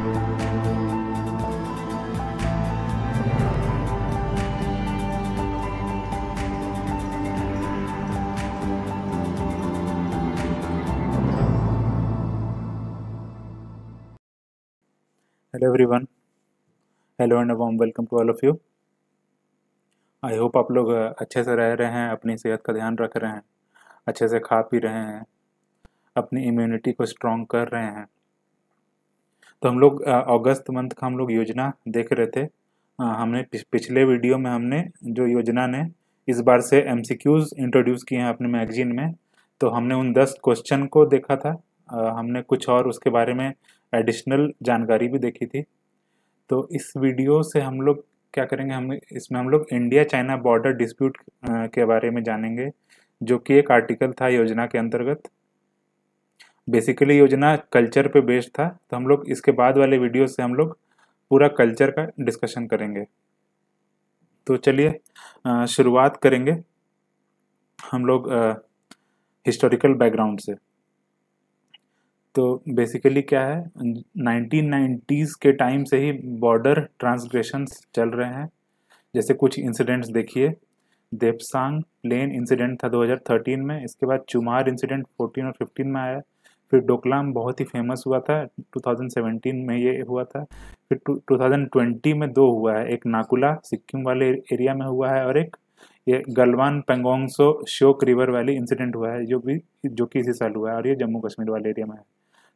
Hello everyone, hello and warm welcome to all of you. I hope आप लोग अच्छे से रह रहे हैं, अपनी सेहत का ध्यान रख रहे हैं, अच्छे से खा पी रहे हैं, अपनी इम्यूनिटी को स्ट्रॉन्ग कर रहे हैं। तो हम लोग अगस्त मंथ का हम लोग योजना देख रहे थे। हमने पिछले वीडियो में हमने जो योजना ने इस बार से एमसीक्यूज इंट्रोड्यूस किए हैं अपने मैगजीन में, तो हमने उन 10 क्वेश्चन को देखा था। हमने कुछ और उसके बारे में एडिशनल जानकारी भी देखी थी। तो इस वीडियो से हम लोग क्या करेंगे, हम इसमें हम लोग इंडिया चाइना बॉर्डर डिस्प्यूट के बारे में जानेंगे, जो कि एक आर्टिकल था योजना के अंतर्गत। बेसिकली योजना कल्चर पे बेस्ड था, तो हम लोग इसके बाद वाले वीडियो से हम लोग पूरा कल्चर का डिस्कशन करेंगे। तो चलिए शुरुआत करेंगे हम लोग हिस्टोरिकल बैकग्राउंड से। तो बेसिकली क्या है, 1990s के टाइम से ही बॉर्डर ट्रांसग्रेशंस चल रहे हैं। जैसे कुछ इंसिडेंट्स देखिए, देपसांग प्लेन इंसिडेंट था 2013 में, इसके बाद चुमार इंसिडेंट 14 और 15 में आया, फिर डोकलाम बहुत ही फेमस हुआ था 2017 में ये हुआ था, फिर 2020 में दो हुआ है, एक नाकुला सिक्किम वाले एरिया में हुआ है और एक ये Galwan Pangong Tso Shyok river valley incident हुआ है, जो कि इसी साल हुआ है और ये जम्मू कश्मीर वाले एरिया में है।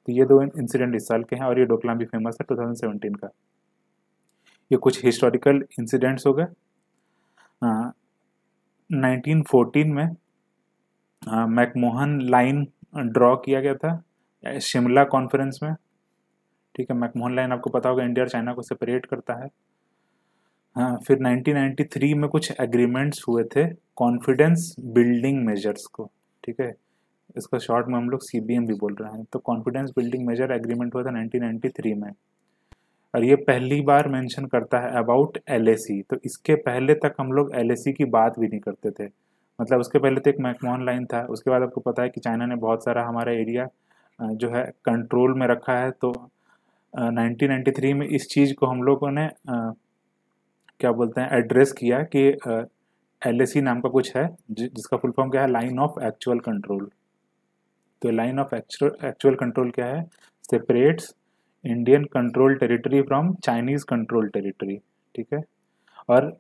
तो ये दो इंसिडेंट इस साल के हैं और ये डोकलाम भी फेमस है 2017 का। ये कुछ हिस्टोरिकल इंसिडेंट्स हो गए। 1914 में मैकमोहन लाइन ड्रॉ किया गया था शिमला कॉन्फ्रेंस में। ठीक है, मैकमोहन लाइन आपको पता होगा इंडिया और चाइना को सेपरेट करता है। हाँ, फिर 1993 में कुछ एग्रीमेंट्स हुए थे कॉन्फिडेंस बिल्डिंग मेजर्स को। ठीक है, इसका शॉर्ट में हम लोग सीबीएम भी बोल रहे हैं। तो कॉन्फिडेंस बिल्डिंग मेजर एग्रीमेंट हुआ था 1993 में, और ये पहली बार मेंशन करता है अबाउट एलएसी। तो इसके पहले तक हम लोग एलएसी की बात भी नहीं करते थे। मतलब उसके पहले तो एक मैकमोहन लाइन था, उसके बाद आपको पता है कि चाइना ने बहुत सारा हमारा एरिया जो है कंट्रोल में रखा है। तो 1993 में इस चीज़ को हम लोगों ने क्या बोलते हैं एड्रेस किया कि एलएसी नाम का कुछ है जिसका फुल फॉर्म क्या है, लाइन ऑफ एक्चुअल कंट्रोल। तो लाइन ऑफ एक्चुअल कंट्रोल क्या है, separates Indian control territory from Chinese control territory. ठीक है, और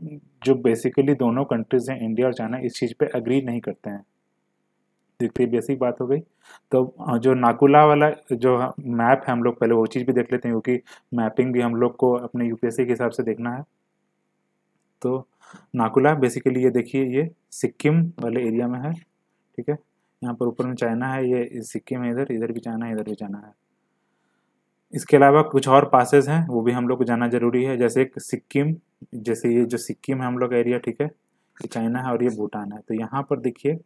जो बेसिकली दोनों कंट्रीज हैं इंडिया और चाइना इस चीज़ पे अग्री नहीं करते हैं। तो ये बेसिक बात हो गई। तो जो नाकुला वाला जो मैप है, हम लोग पहले वो चीज़ भी देख लेते हैं, क्योंकि मैपिंग भी हम लोग को अपने यूपीएससी के हिसाब से देखना है। तो नाकुला बेसिकली ये देखिए, ये सिक्किम वाले एरिया में है। ठीक है, यहाँ पर ऊपर में चाइना है, ये सिक्किम है, इधर इधर भी चाइना है, इधर भी चाइना है। इसके अलावा कुछ और पासेस हैं, वो भी हम लोग को जाना जरूरी है। जैसे एक सिक्किम, जैसे ये जो सिक्किम है हम लोग का एरिया, ठीक है, ये चाइना है और ये भूटान है। तो यहाँ पर देखिए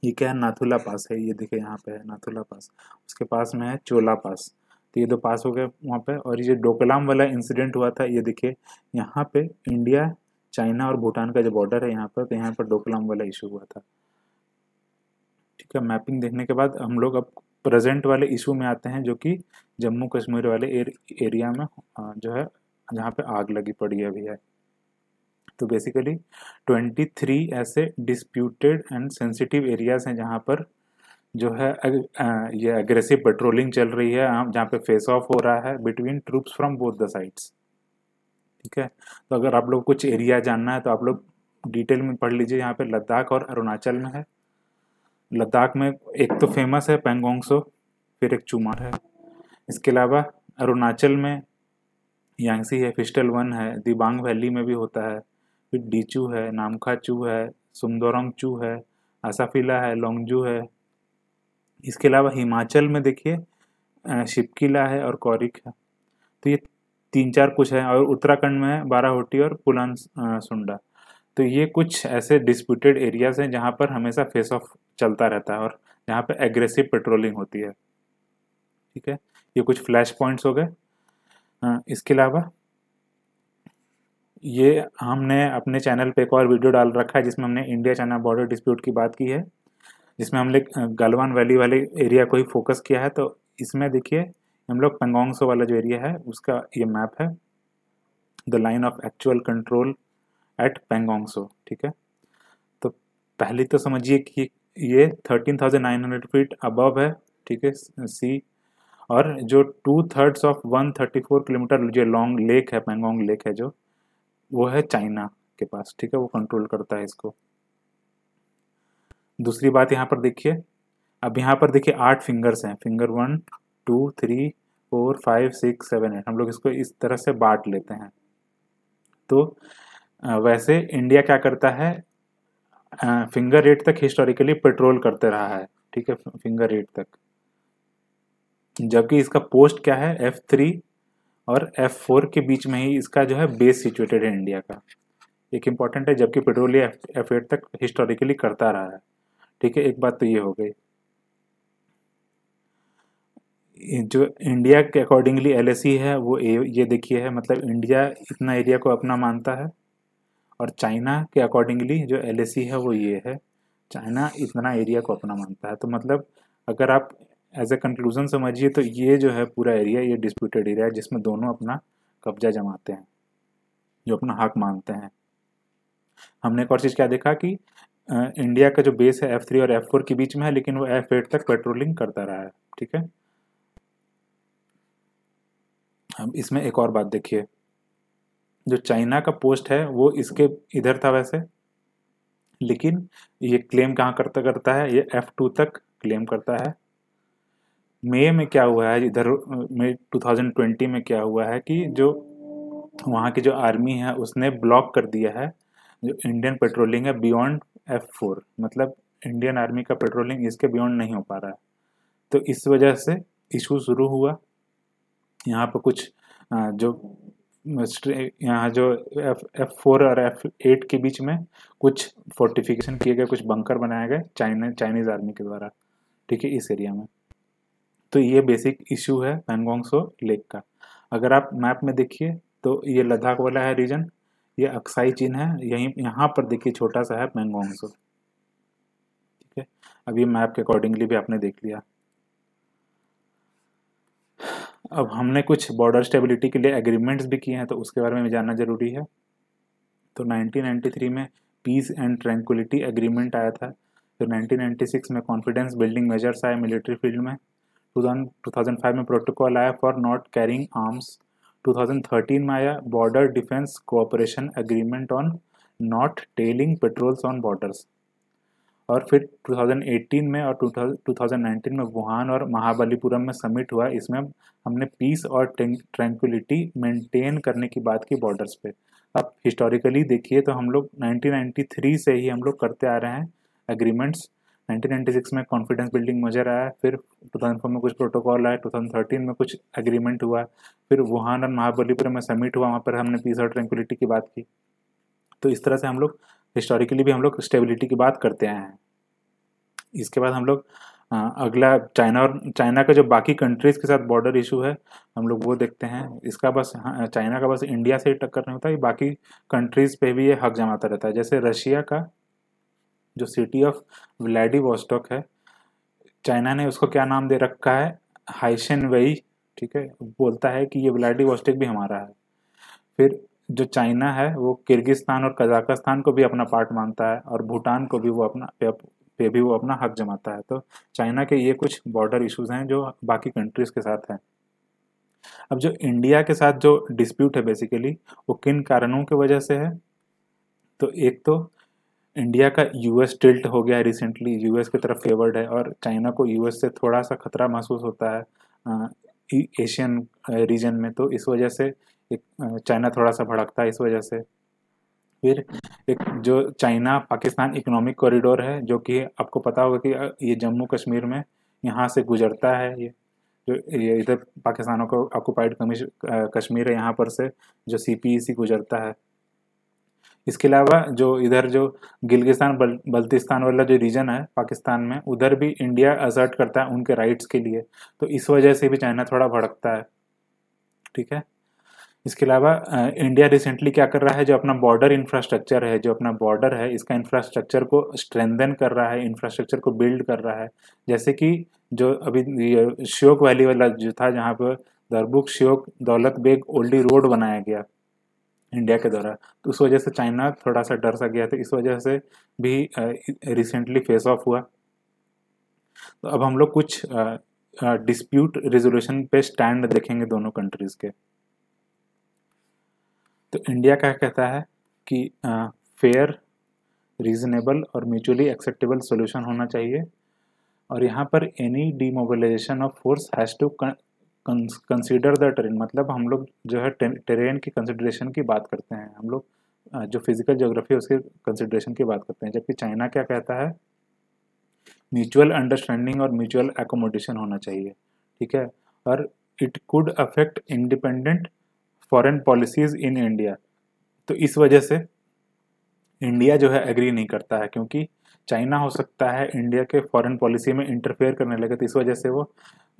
ये क्या है, नाथुला पास है, ये देखिए यहाँ पे है नाथुला पास, उसके पास में है चोला पास। तो ये दो पास हो गए वहाँ पे। और ये डोकलाम वाला इंसिडेंट हुआ था, ये देखिए यहाँ पे इंडिया चाइना और भूटान का जो बॉर्डर है यहाँ पर, तो यहाँ पर डोकलाम वाला इशू हुआ था। ठीक है, मैपिंग देखने के बाद हम लोग अब प्रेजेंट वाले इशू में आते हैं, जो कि जम्मू कश्मीर वाले एरिया में जो है जहाँ पे आग लगी पड़ी अभी है। तो बेसिकली 23 ऐसे डिस्प्यूटेड एंड सेंसिटिव एरियाज हैं जहाँ पर जो है ये एग्रेसिव पेट्रोलिंग चल रही है, जहाँ पे फेस ऑफ हो रहा है between troops from both the sides. ठीक है, तो अगर आप लोग कुछ एरिया जानना है तो आप लोग डिटेल में पढ़ लीजिए। यहाँ पे लद्दाख और अरुणाचल में है। लद्दाख में एक तो फेमस है पेंगोंगसो, फिर एक चुमार है। इसके अलावा अरुणाचल में यांगसी है, फिस्टल वन है, दिबांग वैली में भी होता है, फिर डीचू है, नामखा चू है, सुमदोरंग चू है, आसाफिला है, लोंगजू है। इसके अलावा हिमाचल में देखिए शिपकिला है और कौरिक है। तो ये तीन चार कुछ है, और उत्तराखंड में है बाराहोटी और पुलान सुंडा। तो ये कुछ ऐसे डिस्प्यूटेड एरियाज हैं जहाँ पर हमेशा फेस ऑफ चलता रहता है और जहाँ पे एग्रेसिव पेट्रोलिंग होती है। ठीक है, ये कुछ फ्लैश पॉइंट्स हो गए। इसके अलावा ये हमने अपने चैनल पे एक और वीडियो डाल रखा है जिसमें हमने इंडिया चाइना बॉर्डर डिस्प्यूट की बात की है, जिसमें हमने गलवान वैली वाले एरिया को ही फोकस किया है। तो इसमें देखिए हम लोग पेंगोंग त्सो वाला जो एरिया है उसका ये मैप है, the line of actual control at Pangong Tso. ठीक है, तो पहले तो समझिए कि ये 13,900 फीट अबव है, ठीक है, सी। और जो 2/3 ऑफ 134 किलोमीटर जो लॉन्ग लेक है, पेंगोंग लेक है जो, वो है चाइना के पास। ठीक है, वो कंट्रोल करता है इसको। दूसरी बात यहाँ पर देखिए, अब यहाँ पर देखिए 8 फिंगर्स हैं, फिंगर 1 2 3 4 5 6 7 8। हम लोग इसको इस तरह से बांट लेते हैं। तो वैसे इंडिया क्या करता है, फिंगर 8 तक हिस्टोरिकली पेट्रोल करते रहा है। ठीक है, फिंगर 8 तक, जबकि इसका पोस्ट क्या है, F3 और F4 के बीच में ही इसका जो है बेस सिचुएटेड है इंडिया का। एक इम्पॉर्टेंट है, जबकि पेट्रोल ये F8 तक हिस्टोरिकली करता रहा है। ठीक है, एक बात तो ये हो गई। जो इंडिया के अकॉर्डिंगली LAC है वो ये देखिए है, मतलब इंडिया इतना एरिया को अपना मानता है, और चाइना के अकॉर्डिंगली जो LAC है वो ये है, चाइना इतना एरिया को अपना मानता है। तो मतलब अगर आप एज ए कंक्लूजन समझिए तो ये जो है पूरा एरिया, ये डिस्प्यूटेड एरिया है जिसमें दोनों अपना कब्जा जमाते हैं, जो अपना हक मानते हैं। हमने एक और चीज़ क्या देखा कि इंडिया का जो बेस है F3 और F4 के बीच में है, लेकिन वो F8 तक पेट्रोलिंग करता रहा है। ठीक है, अब इसमें एक और बात देखिए, जो चाइना का पोस्ट है वो इसके इधर था वैसे, लेकिन ये क्लेम कहाँ करता करता है, ये F2 तक क्लेम करता है। मई में क्या हुआ है इधर, मई 2020 में क्या हुआ है कि जो वहाँ की जो आर्मी है उसने ब्लॉक कर दिया है जो इंडियन पेट्रोलिंग है बियॉन्ड F4, मतलब इंडियन आर्मी का पेट्रोलिंग इसके बियॉन्ड नहीं हो पा रहा है। तो इस वजह से इशू शुरू हुआ। यहाँ पर कुछ जो यहाँ जो F4 और F8 के बीच में कुछ फोर्टिफिकेशन किए गए, कुछ बंकर बनाए गए चाइनीज आर्मी के द्वारा। ठीक है, इस एरिया में। तो ये बेसिक इशू है पैंगोंग त्सो लेक का। अगर आप मैप में देखिए तो ये लद्दाख वाला है रीजन, ये अक्साई चीन है, यहीं यहाँ पर देखिए छोटा सा है पैंगोंग त्सो। ठीक है, अब ये मैप के अकॉर्डिंगली भी आपने देख लिया। अब हमने कुछ बॉर्डर स्टेबिलिटी के लिए एग्रीमेंट्स भी किए हैं, तो उसके बारे में जानना जरूरी है। तो 1993 में पीस एंड ट्रैंक्विलिटी एग्रीमेंट आया था। फिर 1996 में कॉन्फिडेंस बिल्डिंग मेजर्स आए मिलिट्री फील्ड में। 2005 में प्रोटोकॉल आया फॉर नॉट कैरिंग आर्म्स। 2013 में आया border defence cooperation agreement on not telling patrols on borders. और फिर 2018 में और 2019 में वुहान और महाबलीपुरम में समिट हुआ। इसमें हमने पीस और ट्रैंक्विलिटी मेंटेन करने की बात की बॉर्डर्स पे। अब हिस्टोरिकली देखिए तो हम लोग 1993 से ही हम लोग करते आ रहे हैं एग्रीमेंट्स। 1996 में कॉन्फिडेंस बिल्डिंग मेजर आया, फिर 2004 में कुछ प्रोटोकॉल आया, 2013 में कुछ एग्रीमेंट हुआ, फिर वुहान और महाबलीपुरम में समिट हुआ, वहाँ पर हमने पीस और ट्रैंक्विलिटी की बात की। तो इस तरह से हम लोग हिस्टोरिकली भी हम लोग स्टेबिलिटी की बात करते आए हैं। इसके बाद हम लोग अगला चाइना का जो बाकी कंट्रीज़ के साथ बॉर्डर इशू है हम लोग वो देखते हैं। इसका बस चाइना का बस इंडिया से ही टक्कर नहीं होता, ये बाकी कंट्रीज़ पे भी ये हक जमाता रहता है। जैसे रशिया का जो सिटी ऑफ व्लादिवोस्टोक है, चाइना ने उसको क्या नाम दे रखा है, हाइशेन वेई। ठीक है, बोलता है कि ये व्लादिवोस्टोक भी हमारा है। फिर जो चाइना है वो किर्गिस्तान और कजाकिस्तान को भी अपना पार्ट मानता है, और भूटान को भी वो अपना पे भी वो अपना हक जमाता है। तो चाइना के ये कुछ बॉर्डर इश्यूज हैं जो बाकी कंट्रीज के साथ हैं। अब जो इंडिया के साथ जो डिस्प्यूट है बेसिकली वो किन कारणों की वजह से है, तो एक तो इंडिया का यूएस टिल्ट हो गया है रिसेंटली, यूएस की तरफ फेवर्ड है, और चाइना को यूएस से थोड़ा सा खतरा महसूस होता है एशियन रीजन में। तो इस वजह से चाइना थोड़ा सा भड़कता है इस वजह से। फिर एक जो चाइना पाकिस्तान इकोनॉमिक कॉरिडोर है, जो कि आपको पता होगा कि ये जम्मू कश्मीर में यहाँ से गुजरता है। ये इधर पाकिस्तानों को ऑक्युपाइड कश्मीर है, यहाँ पर से जो CPEC गुजरता है। इसके अलावा जो इधर जो गिलगिस्तान बल्तिस्तान वाला जो रीजन है पाकिस्तान में, उधर भी इंडिया असर्ट करता है उनके राइट्स के लिए। तो इस वजह से भी चाइना थोड़ा भड़कता है। ठीक है, इसके अलावा इंडिया रिसेंटली क्या कर रहा है, जो अपना बॉर्डर इंफ्रास्ट्रक्चर है, जो अपना बॉर्डर है, इसका इंफ्रास्ट्रक्चर को स्ट्रेंथन कर रहा है, इंफ्रास्ट्रक्चर को बिल्ड कर रहा है। जैसे कि जो अभी श्योक वैली वाला जो था, जहाँ पर दरबुक श्योक दौलत बेग ओल्डी रोड बनाया गया इंडिया के द्वारा, तो उस वजह से चाइना थोड़ा सा डर सा गया था, इस वजह से भी रिसेंटली फेस ऑफ हुआ। तो अब हम लोग कुछ डिस्प्यूट रिजोल्यूशन पे स्टैंड देखेंगे दोनों कंट्रीज के। तो इंडिया क्या कहता है कि फेयर, रीजनेबल और म्यूचुअली एक्सेप्टेबल सॉल्यूशन होना चाहिए, और यहाँ पर any demobilisation of force has to consider the terrain, मतलब हम लोग जो है टेरेन की कंसिडरेशन की बात करते हैं, हम लोग जो फिजिकल ज्योग्राफी है उसके कंसिडरेशन की बात करते हैं। जबकि चाइना क्या कहता है, म्यूचुअल अंडरस्टैंडिंग और म्यूचुअल एकोमोडेशन होना चाहिए, ठीक है, और it could affect independent foreign policies in India. तो इस वजह से इंडिया जो है एग्री नहीं करता है, क्योंकि चाइना हो सकता है इंडिया के फॉरेन पॉलिसी में इंटरफेयर करने लगे, तो इस वजह से वो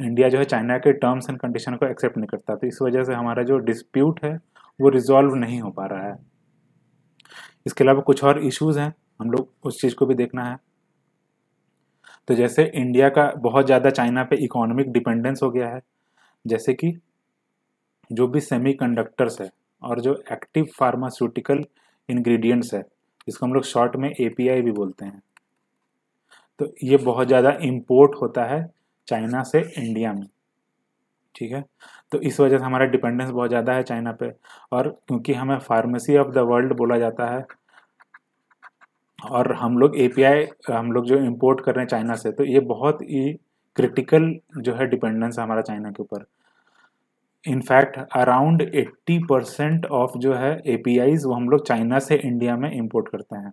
इंडिया जो है चाइना के टर्म्स एंड कंडीशन को एक्सेप्ट नहीं करता। तो इस वजह से हमारा जो डिस्प्यूट है वो रिजॉल्व नहीं हो पा रहा है। इसके अलावा कुछ और इश्यूज हैं, हम लोग उस चीज़ को भी देखना है। तो जैसे इंडिया का बहुत ज़्यादा चाइना पे इकोनॉमिक डिपेंडेंस हो गया है, जैसे कि जो भी सेमीकंडक्टर्स है और जो एक्टिव फार्मास्यूटिकल इंग्रेडिएंट्स है, इसको हम लोग शॉर्ट में एपीआई भी बोलते हैं, तो ये बहुत ज़्यादा इंपोर्ट होता है चाइना से इंडिया में, ठीक है। तो इस वजह से हमारा डिपेंडेंस बहुत ज़्यादा है चाइना पे, और क्योंकि हमें फार्मेसी ऑफ द वर्ल्ड बोला जाता है, और हम लोग एपीआई हम लोग जो इंपोर्ट कर रहे हैं चाइना से, तो ये बहुत ही क्रिटिकल जो है डिपेंडेंस है हमारा चाइना के ऊपर। इनफैक्ट अराउंड 80% ऑफ जो है एपीआईज वो हम लोग चाइना से इंडिया में इंपोर्ट करते हैं।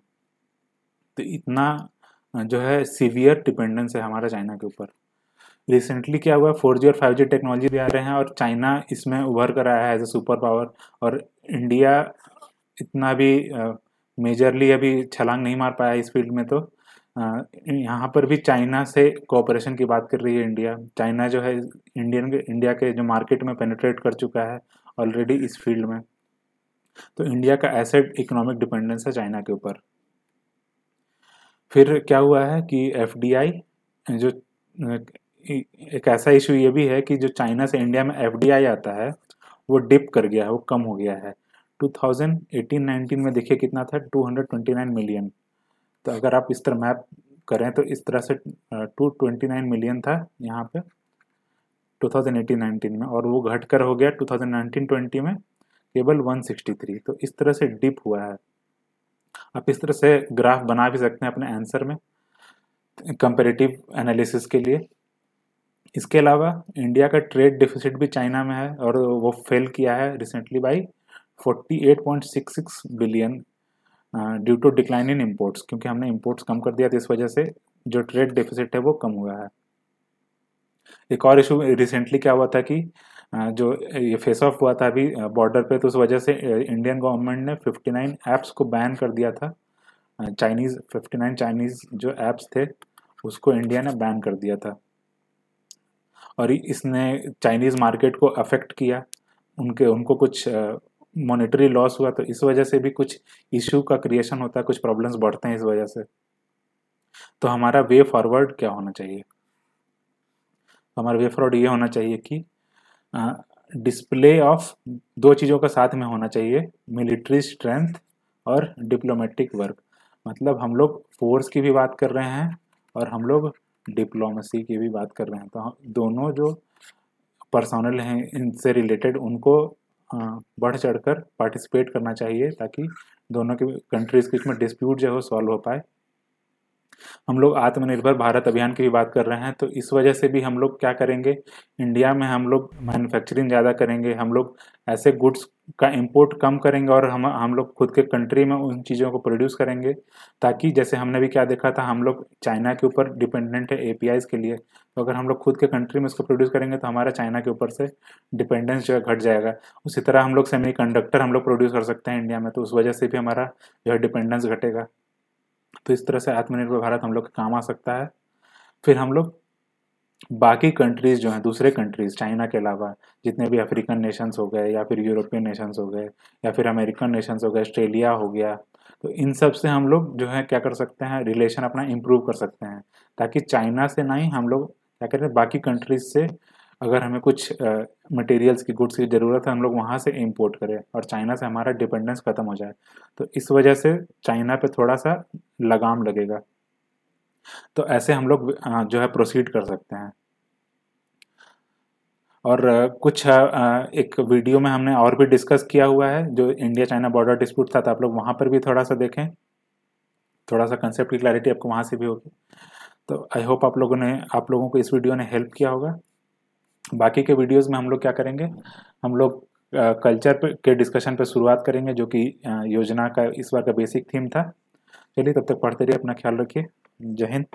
तो इतना जो है सीवियर डिपेंडेंस है हमारा चाइना के ऊपर। रिसेंटली क्या हुआ, 4G और 5G टेक्नोलॉजी भी आ रहे हैं, और चाइना इसमें उभर कर आया है एज ए सुपर पावर, और इंडिया इतना भी मेजरली अभी छलांग नहीं मार पाया इस फील्ड में। तो यहाँ पर भी चाइना से कोऑपरेशन की बात कर रही है इंडिया। चाइना जो है इंडिया के जो मार्केट में पेनिट्रेट कर चुका है ऑलरेडी इस फील्ड में, तो इंडिया का एसेट इकोनॉमिक डिपेंडेंस है चाइना के ऊपर। फिर क्या हुआ है कि एफडीआई जो एक ऐसा इशू ये भी है कि जो चाइना से इंडिया में एफडीआई आता है वो डिप कर गया है, वो कम हो गया है। 2018-19 में देखिए कितना था, 229 मिलियन। तो अगर आप इस तरह मैप करें तो इस तरह से 229 मिलियन था यहाँ पे 2018-19 में, और वो घटकर हो गया 2019-20 में केवल 163। तो इस तरह से डिप हुआ है। आप इस तरह से ग्राफ बना भी सकते हैं अपने आंसर में कंपैरेटिव एनालिसिस के लिए। इसके अलावा इंडिया का ट्रेड डिफिसिट भी चाइना में है, और वो फेल किया है recently by 48.66 billion due to decline in imports, क्योंकि हमने इम्पोर्ट्स कम कर दिया, तो इस वजह से जो ट्रेड डिफिसिट है वो कम हुआ है। एक और इशू रिसेंटली क्या हुआ था कि जो ये फेस ऑफ हुआ था अभी बॉर्डर पे, तो उस वजह से इंडियन गवर्नमेंट ने 59 ऐप्स को बैन कर दिया था। 59 चाइनीज जो ऐप्स थे उसको इंडिया ने बैन कर दिया था, और इसने चाइनीज़ मार्केट को अफेक्ट किया, उनको कुछ मॉनेटरी लॉस हुआ। तो इस वजह से भी कुछ इशू का क्रिएशन होता है, कुछ प्रॉब्लम्स बढ़ते हैं इस वजह से। तो हमारा वे फॉरवर्ड क्या होना चाहिए? हमारा वे फॉरवर्ड ये होना चाहिए कि डिस्प्ले ऑफ दो चीज़ों का साथ में होना चाहिए, मिलिट्री स्ट्रेंथ और डिप्लोमेटिक वर्क। मतलब हम लोग फोर्स की भी बात कर रहे हैं और हम लोग डिप्लोमेसी की भी बात कर रहे हैं, तो दोनों जो पर्सनल हैं इनसे रिलेटेड उनको बढ़ चढ़कर पार्टिसिपेट करना चाहिए, ताकि दोनों के कंट्रीज़ के बीच में डिस्प्यूट जो है वो सॉल्व हो पाए। हम लोग आत्मनिर्भर भारत अभियान की भी बात कर रहे हैं, तो इस वजह से भी हम लोग क्या करेंगे, इंडिया में हम लोग मैन्युफैक्चरिंग ज़्यादा करेंगे, हम लोग ऐसे गुड्स का इंपोर्ट कम करेंगे, और हम लोग खुद के कंट्री में उन चीज़ों को प्रोड्यूस करेंगे, ताकि जैसे हमने भी क्या देखा था, हम लोग चाइना के ऊपर डिपेंडेंट है एपीआईज के लिए, तो अगर हम लोग खुद के कंट्री में इसको प्रोड्यूस करेंगे तो हमारा चाइना के ऊपर से डिपेंडेंस जो है घट जाएगा। उसी तरह हम लोग सेमीकंडक्टर हम लोग प्रोड्यूस कर सकते हैं इंडिया में, तो उस वजह से भी हमारा जो है डिपेंडेंस घटेगा। तो इस तरह से आत्मनिर्भर भारत हम लोग के काम आ सकता है। फिर हम लोग बाकी कंट्रीज़ जो हैं, दूसरे कंट्रीज़ चाइना के अलावा जितने भी अफ्रीकन नेशंस हो गए या फिर यूरोपियन नेशंस हो गए या फिर अमेरिकन नेशंस हो गए, ऑस्ट्रेलिया हो गया, तो इन सब से हम लोग जो है क्या कर सकते हैं, रिलेशन अपना इम्प्रूव कर सकते हैं, ताकि चाइना से नहीं हम लोग क्या करें, बाकी कंट्रीज से अगर हमें कुछ मटेरियल्स की, गुड्स की ज़रूरत है, हम लोग वहाँ से इम्पोर्ट करें और चाइना से हमारा डिपेंडेंस ख़त्म हो जाए। तो इस वजह से चाइना पे थोड़ा सा लगाम लगेगा। तो ऐसे हम लोग जो है प्रोसीड कर सकते हैं। और कुछ एक वीडियो में हमने और भी डिस्कस किया हुआ है, जो इंडिया चाइना बॉर्डर डिस्प्यूट था, तो आप लोग वहाँ पर भी थोड़ा सा देखें, थोड़ा सा कंसेप्ट की क्लैरिटी आपको वहाँ से भी होगी। तो आई होप आप लोगों को इस वीडियो ने हेल्प किया होगा। बाकी के वीडियोस में हम लोग क्या करेंगे, हम लोग कल्चर के डिस्कशन पे शुरुआत करेंगे, जो कि योजना का इस बार का बेसिक थीम था। चलिए तब तक पढ़ते रहिए, अपना ख्याल रखिए। जय हिंद।